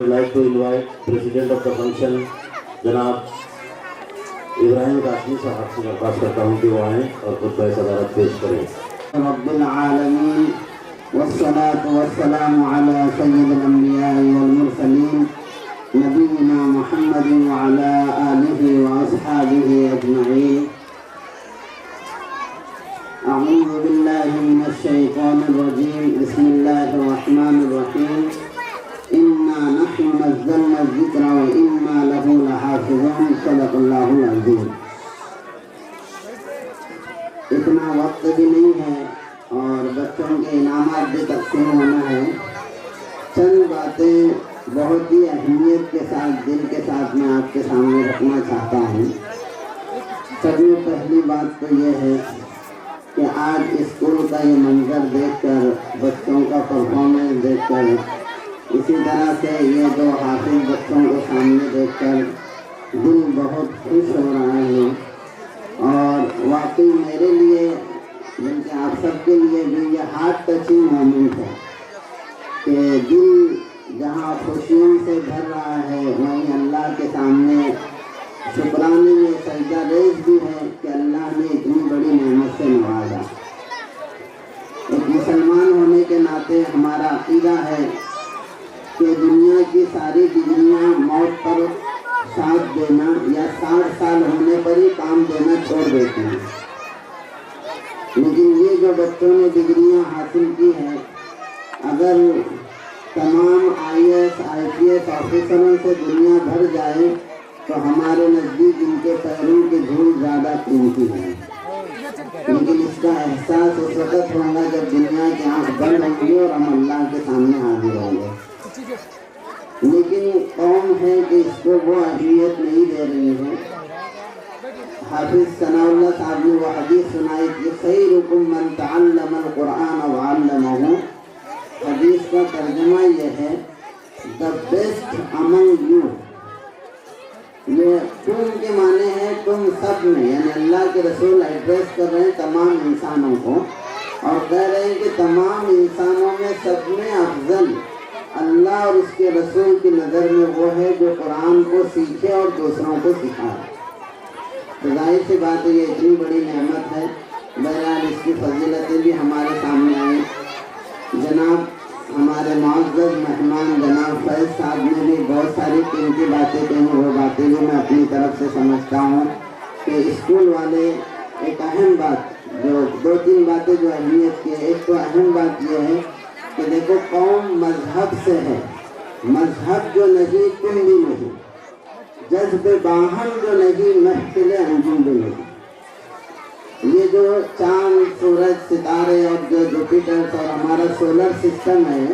would like to invite President of the function, जनाब इब्राहिम काशमी साहब से दरख्वास्त करता हूँ कि वो आएँ और खुतबा सदारत पेश करें। रब्बिल आलमीन वस्सलातु वस्सलामु अला सय्यिदिल अंबिया'i वल मुरसलीन नबीना मुहम्मदिन व अला आलिहि व अस्हाबिहि अजमईन। अऊज़ु बिल्लाहि मिनश शैतानिर रजीम। बिस्मिल्लाहिर रहमानिर रहीम। इन्ना नहनु नज़्ज़लना ज़िक्रा व इन्ना लहु लहाफ़िज़ून। सदक़ल्लाहुल अज़ीम। इतना वक्त भी नहीं है और बच्चों के इनामात भी तकसीम होना है। चंद बातें बहुत ही अहमियत के साथ दिल के साथ मैं आपके सामने रखना चाहता हूँ। सबसे पहली बात तो ये है कि आज स्कूल का ये मंजर देखकर, बच्चों का परफॉर्मेंस देखकर, इसी तरह से ये जो हाफिज बच्चों को सामने देखकर दिल बहुत खुश हो रहा है। और वाकई मेरे लिए बल्कि आप सबके लिए भी ये हार्ट टचिंग मोमेंट है कि दिल जहाँ खुशियों से भर रहा है वहीं अल्लाह के सामने शुक्राने में सजदा रेज़ भी है कि अल्लाह ने इतनी बड़ी नेमत से नवाजा। एक मुसलमान होने के नाते हमारा अक़ीदा है कि दुनिया की सारी डिग्रियाँ मौत पर साथ देना या 60 साल होने पर ही काम देना छोड़ देते हैं, लेकिन ये जो बच्चों ने डिग्रियां हासिल की हैं, अगर तमाम IAS IPS ऑफिसरों से दुनिया भर जाए तो हमारे नज़दीक इनके पैरों की धूल ज़्यादा कीमती है। लेकिन इसका एहसास उस वक़्त होगा जब दुनिया की आँख बंद होंगी और हम अल्लाह के सामने हाजिर होंगे। लेकिन कौम है कि इसको वो अहमियत नहीं दे रही है। हाफिज सनाउल्लाह साहब ने वो हदीस सुनाई कि खैरुकुम मन तअल्लमल कुरान व अल्लमहु। हदीस का तर्जुमा ये है, द बेस्ट अमंग यू। ये तुम के माने हैं तुम सब में, यानी अल्लाह के रसूल एड्रेस कर रहे हैं तमाम इंसानों को और कह रहे हैं कि तमाम इंसानों में सब में अफजल अल्लाह और उसके रसूल की नज़र में वो है जो कुरान को सीखे और दूसरों को सिखाए। तो जाहिर सी बात है ये इतनी बड़ी नेमत है। बहरहाल इसकी फजीलतें भी हमारे सामने आई। जनाब हमारे मुअज़्ज़ज़ मेहमान जनाब फैज़ साहब ने भी बहुत सारी कीमती बातें कही। वो बातें भी मैं अपनी तरफ से समझता हूँ कि स्कूल वाले एक अहम बात, जो 2-3 बातें जो अहमियत की है। एक तो अहम बात यह है कि देखो कौम मजहब से है, मजहब जो नहीं तुम भी नहीं, जज्बे बाहम जो नहीं महफिल अंजुम भी नहीं। ये जो चांद सूरज सितारे और जो जुपिटर और हमारा सोलर सिस्टम है,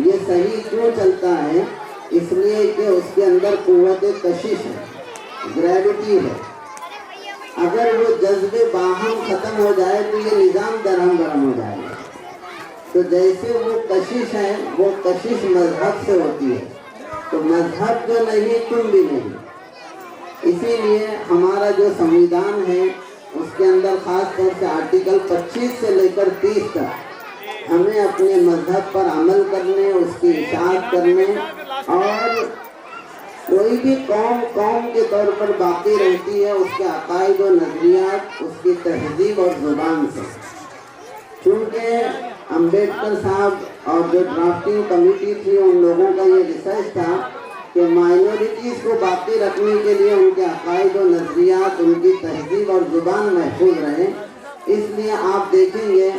ये सही क्यों चलता है? इसलिए कि उसके अंदर कुव्वत कशिश है, ग्रेविटी है। अगर वो जज्बे बाहम ख़त्म हो जाए तो ये निज़ाम दरहम बरहम हो जाएगा। तो जैसे वो कशिश है, वो कशिश मजहब से होती है। तो मजहब जो नहीं तुम भी नहीं। इसीलिए हमारा जो संविधान है उसके अंदर ख़ास तौर से आर्टिकल 25 से लेकर 30 तक हमें अपने मजहब पर अमल करने, उसकी इशाअत करने, और कोई भी कौम के तौर पर बाकी रहती है उसके अकायद व नज़रियात, उसकी तहजीब और ज़ुबान से। चूँकि अम्बेडकर साहब और जो ड्राफ्टिंग कमेटी थी उन लोगों का ये रिसर्च था कि माइनॉरिटीज़ को बाकी रखने के लिए उनके अकायद व नज़रियात, उनकी तहजीब और ज़ुबान महफूज रहें। इसलिए आप देखेंगे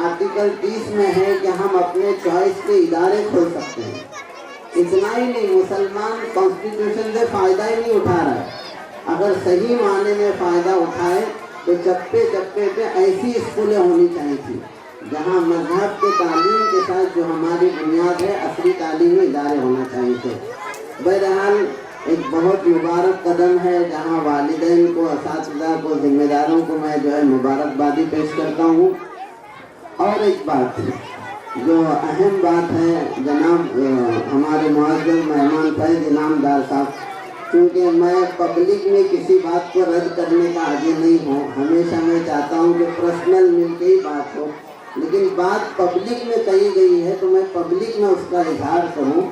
आर्टिकल 30 में है कि हम अपने चॉइस के इदारे खोल सकते हैं। इतना ही नहीं, मुसलमान कॉन्स्टिट्यूशन से फ़ायदा ही नहीं उठा रहा है। अगर सही माने में फ़ायदा उठाए तो चप्पे चप्पे पे ऐसी स्कूलें होनी चाहिए थी जहाँ मजहब के तालीम के साथ जो हमारी बुनियाद है असली तालीमी इदारे होना चाहिए थे। बहरहाल एक बहुत मुबारक कदम है जहाँ वालिदैन को, असातिज़ा को, ज़िम्मेदारों को मैं जो है मुबारकबादी पेश करता हूँ। और एक बात जो अहम बात है, जनाब हमारे मुअज़्ज़ज़ मेहमान फैज़ इनामदार साहब, क्योंकि मैं पब्लिक में किसी बात को रद्द करने का आगे नहीं हूँ। हमेशा मैं चाहता हूँ कि पर्सनल मिलके ही बात हो, लेकिन बात पब्लिक में कही गई है तो मैं पब्लिक में उसका इजहार करूं।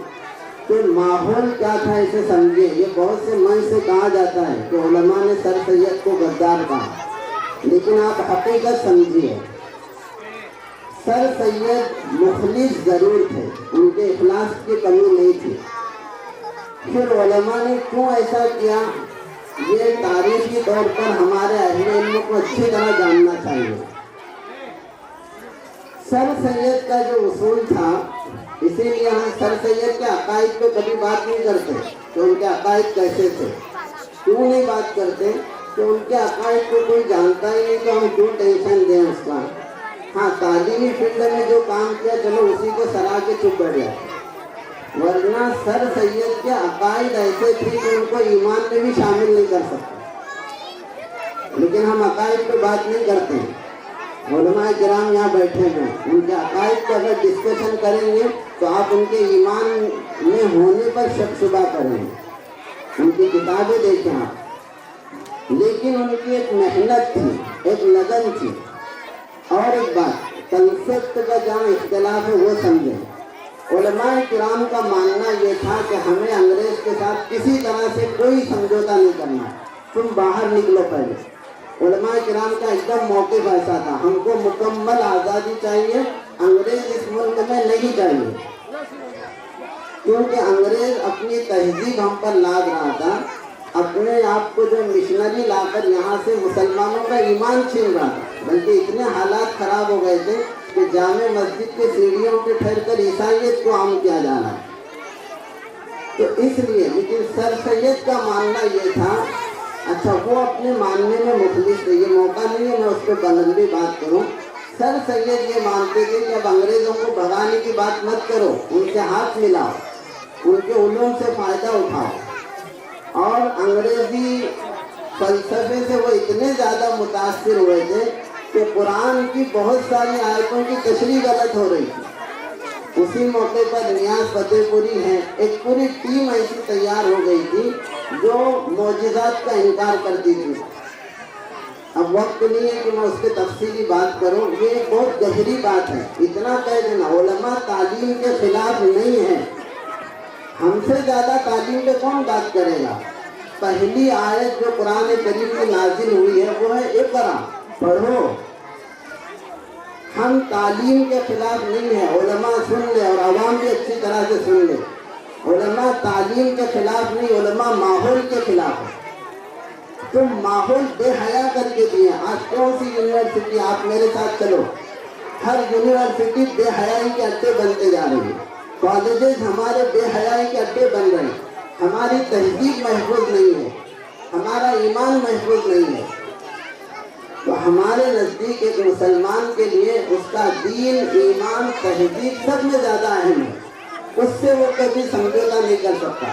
تو ماحول کیا تھا اسے سمجھے. یہ بہت سے من سے کہا جاتا ہے کہ علماء نے سر سید کو غدار کہا، لیکن آپ حقیقت سمجھیے. سر سید مخلص ضرور تھے، ان کے اخلاص کی کمی نہیں تھی. پھر علماء نے کیوں ایسا کیا، یہ تاریخی طور پر ہمارے اہل علم کو اچھی طرح جاننا چاہیے. سر سید کا جو اصول تھا، اسی لیے ہم سر سید کے عقائد پہ کبھی بات نہیں کرتے کہ ان کے عقائد کیسے تھے. کیوں نہیں بات کرتے؟ کہ ان کے عقائد کو کوئی جانتا ہی نہیں تو ہم کیوں ٹینشن دیں اس کا. ہاں، تعلیمی فیلڈ میں جو کام کیا چلو اسی کو سرا کے چپ بیٹھ جائے، ورنہ سر سید کے عقائد ایسے تھے کہ ان کو ایمان میں بھی شامل نہیں کر سکتے. لیکن ہم عقائد پہ بات نہیں کرتے ہیں. علماء کرام یہاں بیٹھے ہیں، ان کے عقائد کو اگر ڈسکشن کریں گے تو آپ ان کے ایمان میں ہونے پر شک شبہ کریں گے. ان کی کتابیں دیکھیں آپ. لیکن ان کی ایک محنت تھی، ایک لگن تھی. اور ایک بات، کنسیپٹ کا جہاں اختلاف ہے وہ سمجھیں. علماء کرام کا ماننا یہ تھا کہ ہمیں انگریز کے ساتھ کسی طرح سے کوئی سمجھوتا نہیں کرنا، تم باہر نکلو پہلے. علماء کرام کا ایک دم موقف ایسا تھا، ہم کو مکمل آزادی چاہیے، انگریز اس ملک میں نہیں چاہیے. کیونکہ انگریز اپنی تہذیب ہم پر لاد رہا تھا، اپنے آپ کو جو مشنری لا کر یہاں سے مسلمانوں کا ایمان چھین رہا تھا. بلکہ اتنے حالات خراب ہو گئے تھے کہ جامع مسجد کے سیڑھیوں پہ ٹھہر کر عیسائیت کو عام کیا جا رہا ہے. تو اس لیے لیکن سر سید کا ماننا یہ تھا. اچھا، وہ اپنے ماننے میں مخلص تھے، یہ موقع نہیں ہے میں اس پہ بلندی بات کروں. سر سید یہ مانتے تھے کہ اب انگریزوں کو بھگانے کی بات مت کرو، ان سے ہاتھ ملاؤ، ان کے علوم سے فائدہ اٹھاؤ. اور انگریزی فلسفے سے وہ اتنے زیادہ متاثر ہوئے تھے کہ قرآن کی بہت ساری آیتوں کی تشریح غلط ہو رہی تھی. اسی موقع پر نیاز فتح پوری ہے، ایک پوری ٹیم ایسی تیار ہو گئی تھی جو معجزات کا انکار کرتی تھی. اب وقت نہیں ہے کہ میں اس پہ تفصیلی بات کروں، یہ ایک بہت گہری بات ہے. اتنا کہہ دینا، علماء تعلیم کے خلاف نہیں ہے. ہم سے زیادہ تعلیم پہ کون بات کرے گا؟ پہلی آیت جو قرآن کریم میں نازل ہوئی ہے وہ ہے اقرا، پڑھو. ہم تعلیم کے خلاف نہیں ہیں، علماء سن لے اور عوام بھی اچھی طرح سے سن لے. علماء تعلیم کے خلاف نہیں، علماء ماحول کے خلاف ہے. تم ماحول بے حیا کر کے دیے. آج کون سی یونیورسٹی، آپ میرے ساتھ چلو، ہر یونیورسٹی بے حیائی کے اڈے بنتے جا رہی ہیں. کالجز ہمارے بے حیائی کے اڈے بن رہے ہیں. ہماری تہذیب محفوظ نہیں ہے، ہمارا ایمان محفوظ نہیں ہے. تو ہمارے نزدیک ایک مسلمان کے لیے اس کا دین، ایمان، تہذیب سب میں زیادہ اہم ہے. اس سے وہ کبھی سمجھوتا نہیں کر سکتا.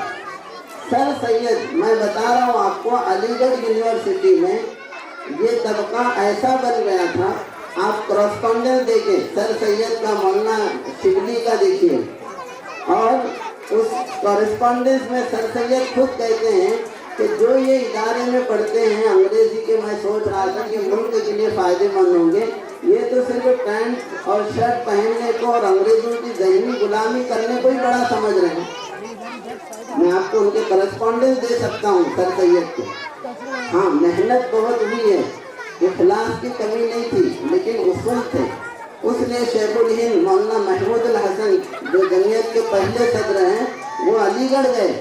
سر سید، میں بتا رہا ہوں آپ کو، علی گڑھ یونیورسٹی میں یہ طبقہ ایسا بن گیا تھا. آپ کرسپونڈنس دیکھیں، سر سید کا، مولانا شبلی کا دیکھیے. اور اس کورسپونڈنس میں سر سید خود کہتے ہیں کہ جو یہ ادارے میں پڑھتے ہیں انگریزی کے، میں سوچ رہا تھا کہ ملک کے لیے فائدے مند ہوں گے. یہ تو صرف پینٹ اور شرٹ پہننے کو اور انگریزوں کی ذہنی غلامی کرنے کو ہی بڑا سمجھ رہے ہیں. میں آپ کو ان کے کرسپونڈنس دے سکتا ہوں سر سید کے. ہاں، محنت بہت ہوئی ہے، اخلاص کی کمی نہیں تھی، لیکن اصول تھے. اس نے شیخ الہند مولانا محمود الحسن جو جمعیت کے پہلے صدر ہیں، وہ علی گڑھ گئے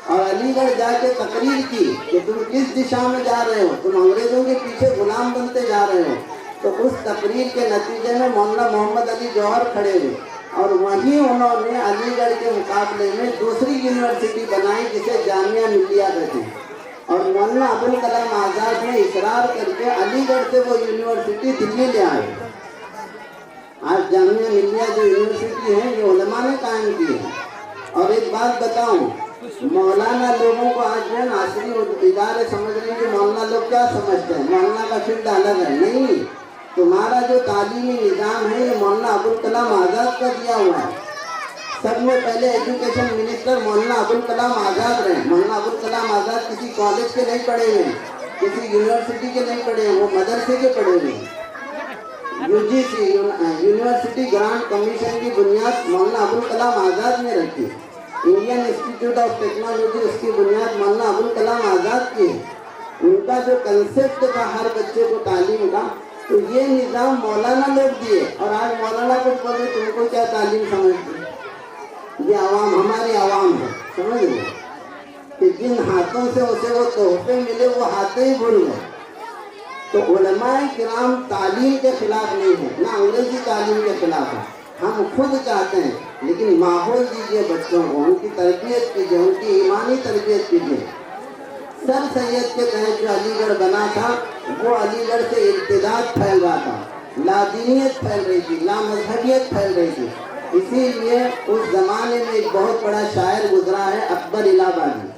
اور علی گڑھ جا کے تقریر کی کہ تم کس دشا میں جا رہے ہو، تم انگریزوں کے پیچھے غلام بنتے جا رہے ہو. تو اس تقریر کے نتیجے میں مولانا محمد علی جوہر کھڑے ہوئے اور وہیں انہوں نے علی گڑھ کے مقابلے میں دوسری یونیورسٹی بنائی جسے جامعہ ملیہ کہتے ہیں. اور مولانا ابوالکلام آزاد نے اصرار کر کے علی گڑھ سے وہ یونیورسٹی دلی لے آئے. آج جامعہ ملیہ جو یونیورسٹی ہے یہ علماء نے قائم کی ہے. اور ایک بات بتاؤں، مولانا لوگوں کو آج جو ناصری ادارے سمجھ رہے ہیں کہ مولانا لوگ کیا سمجھتے ہیں، مولانا کا فیلڈ الگ ہے. نہیں، تمہارا جو تعلیمی نظام ہے یہ مولانا ابوالکلام آزاد کا دیا ہوا ہے. سب میں پہلے ایجوکیشن منسٹر مولانا ابوالکلام آزاد رہے. مولانا ابوالکلام آزاد کسی کالج کے نہیں پڑھے ہوئے، کسی یونیورسٹی کے نہیں پڑھے ہیں، وہ مدرسے کے پڑھے ہوئے ہیں. UGC یونیورسٹی گرانٹ کمیشن کی بنیاد مولانا ابوالکلام آزاد نے رکھی. इंडियन इंस्टीट्यूट ऑफ टेक्नोलॉजी, उसकी बुनियाद मौलाना अबुल कलाम आज़ाद की है। उनका जो कंसेप्ट था हर बच्चे को तालीम का, तो ये निज़ाम मौलाना लोग दिए। और आज मौलाना को बोले तुमको क्या तालीम समझते, ये आवाम हमारी आवाम है, समझ लो कि जिन हाथों से उसे वो तोहफे मिले वो हाथें ही भूल गए। तो उलमाए किराम तालीम के खिलाफ नहीं है, ना अंग्रेजी तालीम के खिलाफ है। हम खुद चाहते हैं, लेकिन माहौल दीजिए बच्चों को, उनकी तरबियत कीजिए, उनकी ईमानी तरबियत कीजिए। सर सैयद के तहत जो अलीगढ़ बना था, वो अलीगढ़ से इर्तिदाद फैल रहा था, लादीनियत फैल रही थी, लामजहबियत फैल रही थी। इसीलिए उस ज़माने में एक बहुत बड़ा शायर गुजरा है, अकबर इलाहाबादी,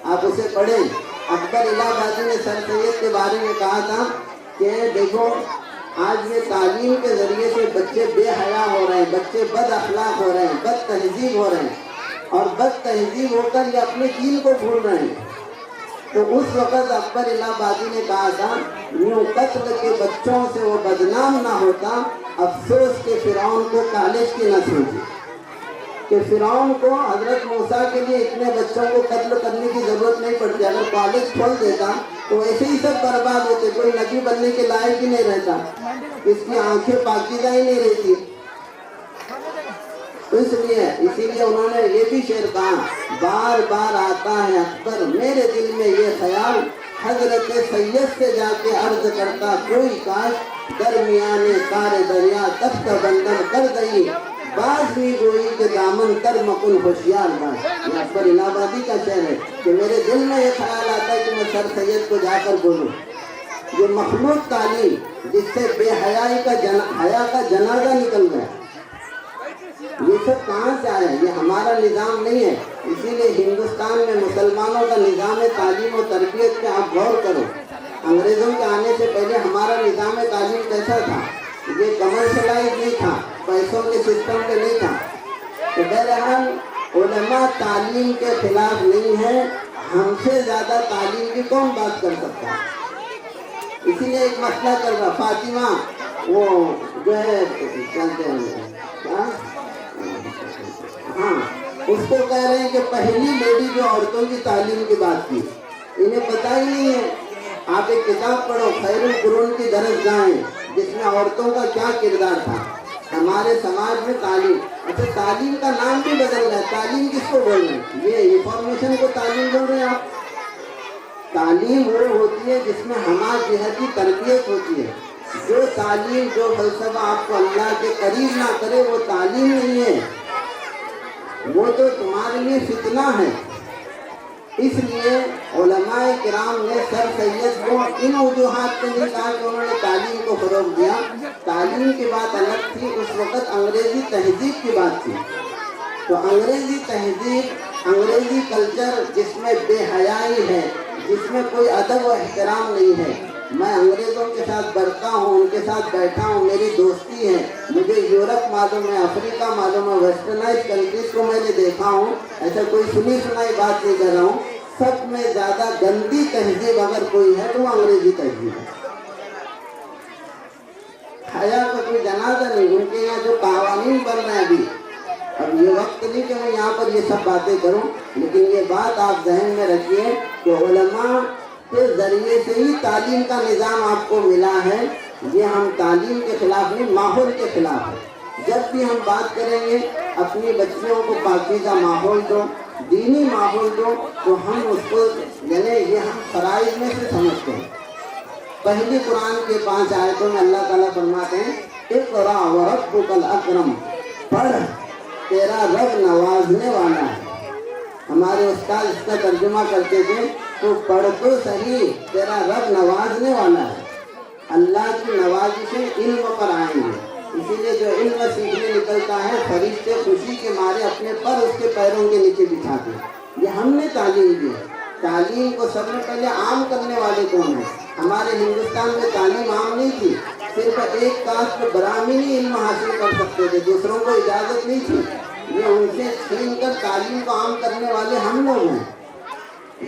आप उसे पढ़ें। अकबर इलाहाबादी ने सर सैयद के बारे में कहा था कि देखो आज ये तालीम के ज़रिए से बच्चे बेहया हो रहे हैं, बच्चे बद अखलाक हो रहे हैं, बद तहजीब हो रहे हैं, और बद तहजीब होकर ये अपने दीन को भूल रहे हैं। तो उस वक़्त अकबर इलाहाबादी ने कहा था, यूँ कत्ल के बच्चों से वो बदनाम ना होता, अफसोस के फ़िरौन को कॉलेज की न सूझी। कि फ़िरौन को हज़रत मूसा के लिए इतने बच्चों को कत्ल करने की ज़रूरत नहीं पड़ती, अगर कॉलेज खोल देता तो ऐसे ही सब बर्बाद होते, कोई नबी बनने के लायक ही नहीं रहता, इसकी आंखें पाकीज़ा ही नहीं रहती। तो इसीलिए उन्होंने ये भी शेर कहा, बार बार आता है अकबर मेरे दिल में ये ख्याल, हजरत सैयद से जाके अर्ज करता कोई काश, दरमियाने सारे दरिया तख्त बंदन कर दई, बाज भी गोई के दामन तर मकुन होशियार बाज। ये अकबर इलाहाबादी का शेर है कि मेरे दिल में ये ख्याल आता है कि मैं सर सैयद को जाकर बोलूँ। ये मखलूक तालीम जिससे बेहयाई का हया का जनाजा निकल गया, ये सब कहाँ से आया, ये हमारा निज़ाम नहीं है। इसीलिए हिंदुस्तान में मुसलमानों का निज़ाम तालीम और तरबियत पे आप गौर करो। अंग्रेज़ों के आने से पहले हमारा निज़ाम तालीम कैसा था, ये कमर्शलाइज नहीं था, पैसों के सिस्टम पे नहीं था। तो बहरहाल उलमा तालीम के खिलाफ नहीं है, हमसे ज़्यादा तालीम की कौन बात कर सकता है। इसीलिए एक मसला चल रहा, फातिमा वो जो है कहते हैं हाँ, उसको कह रहे हैं कि पहली लेडी जो औरतों की तालीम की बात की, इन्हें पता ही नहीं है। आप एक किताब पढ़ो, खैरुल कुरून की दरसगाहें, जिसमें औरतों का क्या किरदार था हमारे समाज में। तालीम, अच्छा तालीम का नाम भी बदल गया, तालीम किसको बोल रहे हैं, ये इंफॉर्मेशन को तालीम बोल रहे हैं आप। तालीम वो होती है जिसमें हमारे जिहद की तरबियत होती है। जो तालीम जो फलसफा आपको अल्लाह के करीब ना करे वो तालीम नहीं है, वो तो तुम्हारे लिए फितना है। इसलिए उलमाए किराम ने सर सैयद को इन वजूहात पे नहीं कहा कि उन्होंने तालीम को फ़रोग़ दिया। तालीम की बात अलग थी, उस वक़्त अंग्रेज़ी तहज़ीब की बात थी। तो अंग्रेज़ी तहज़ीब, अंग्रेज़ी कल्चर जिसमें बेहयाई है, जिसमें कोई अदब व एहतराम नहीं है। मैं अंग्रेज़ों के साथ बढ़ता हूँ, उनके साथ बैठा हूँ, मेरी दोस्ती है, मुझे यूरोप मालूम है, अफ्रीका मालूम है, वेस्टर्नाइज कंट्रीज़ को मैंने देखा हूँ। ऐसा कोई सुनी सुनाई बात नहीं कर रहा हूँ। सब में ज़्यादा गंदी तहज़ीब अगर कोई है तो वो अंग्रेज़ी तहज़ीब है। हया का कोई जनाजा नहीं। उनके यहाँ जो कानून बन रहे हैं अभी, अब ये वक्त नहीं कि मैं यहाँ पर ये सब बातें करूँ, लेकिन ये बात आप जहन में रखिए कि उलमा के ज़रिए से ही तालीम का निज़ाम आपको मिला है। ये हम तालीम के खिलाफ नहीं, माहौल के खिलाफ है। जब भी हम बात करेंगे अपनी बच्चियों को पाकीज़ा माहौल दो, दीनी माहौल दो, तो हम उसको यानी ये हम फ़राइज़ में से समझते हैं। पहली कुरान के 5 आयतों में अल्लाह ताला फरमाते हैं, इक़रा व रब्बुकल अकरम, पढ़ तेरा रब नवाजने वाला है। हमारे उस्ताद इसका तर्जुमा करते थे, तो पढ़ तो सही, तेरा रब नवाजने वाला है। अल्लाह की नवाजिशें इल्म पर आएंगे। इसीलिए जो इल्म सीखने निकलता है, फरिश्ते खुशी के मारे अपने पर उसके पैरों के नीचे बिठाते हैं। ये हमने तालीम दी है। तालीम को सबसे पहले आम करने वाले कौन है? हमारे हिंदुस्तान में तालीम आम नहीं थी। सिर्फ एक कास्ट ब्राह्मण ही इल्म हासिल कर सकते थे, दूसरों को इजाज़त नहीं थी। ये उनसे छीन कर तालीम को आम करने वाले हम लोग हैं।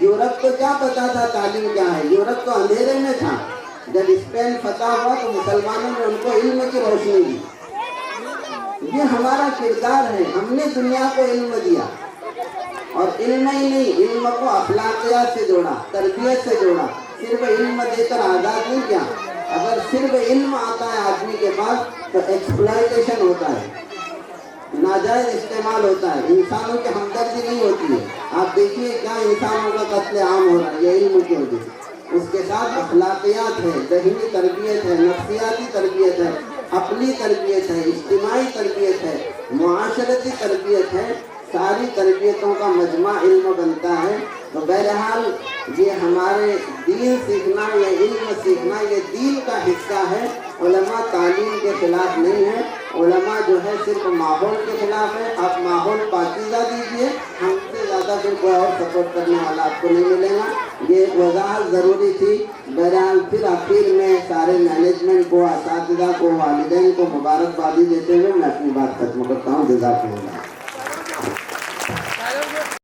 यूरोप को क्या पता था तालीम क्या है? यूरोप तो अंधेरे में था। जब स्पेन फतह हुआ तो मुसलमानों ने उनको इल्म की रोशनी दी। ये हमारा किरदार है, हमने दुनिया को इल्म दिया। اور علم ہی نہیں، علم کو اخلاقیات سے جوڑا، تربیت سے جوڑا، صرف علم دے کر آزاد نہیں کیا۔ اگر صرف علم آتا ہے آدمی کے پاس تو ایکسپلائٹیشن ہوتا ہے، ناجائز استعمال ہوتا ہے، انسانوں کی ہمدردی نہیں ہوتی ہے۔ آپ دیکھیے کیا انسانوں کا قتل عام ہو رہا ہے، یہ علم کی وجہ سے۔ اس کے ساتھ اخلاقیات ہے، ذہنی تربیت ہے، نفسیاتی تربیت ہے، عقلی تربیت ہے، اجتماعی تربیت ہے، معاشرتی تربیت ہے، ساری تربیتوں کا مجمع علم بنتا ہے۔ تو بہرحال یہ ہمارے دین سیکھنا، یہ علم سیکھنا، یہ دین کا حصہ ہے۔ علماء تعلیم کے خلاف نہیں ہے، علماء جو ہے صرف ماحول کے خلاف ہے۔ آپ ماحول پاکیزہ دیجیے، ہم سے زیادہ پھر کوئی اور سپورٹ کرنے والا آپ کو نہیں ملے گا۔ یہ ایک وضاحت ضروری تھی۔ بہرحال پھر آخر میں سارے مینجمنٹ کو، اساتذہ کو، والدین کو مبارکبادی دیتے ہوئے میں اپنی بات ختم کرتا ہوں۔ جزاک اللہ۔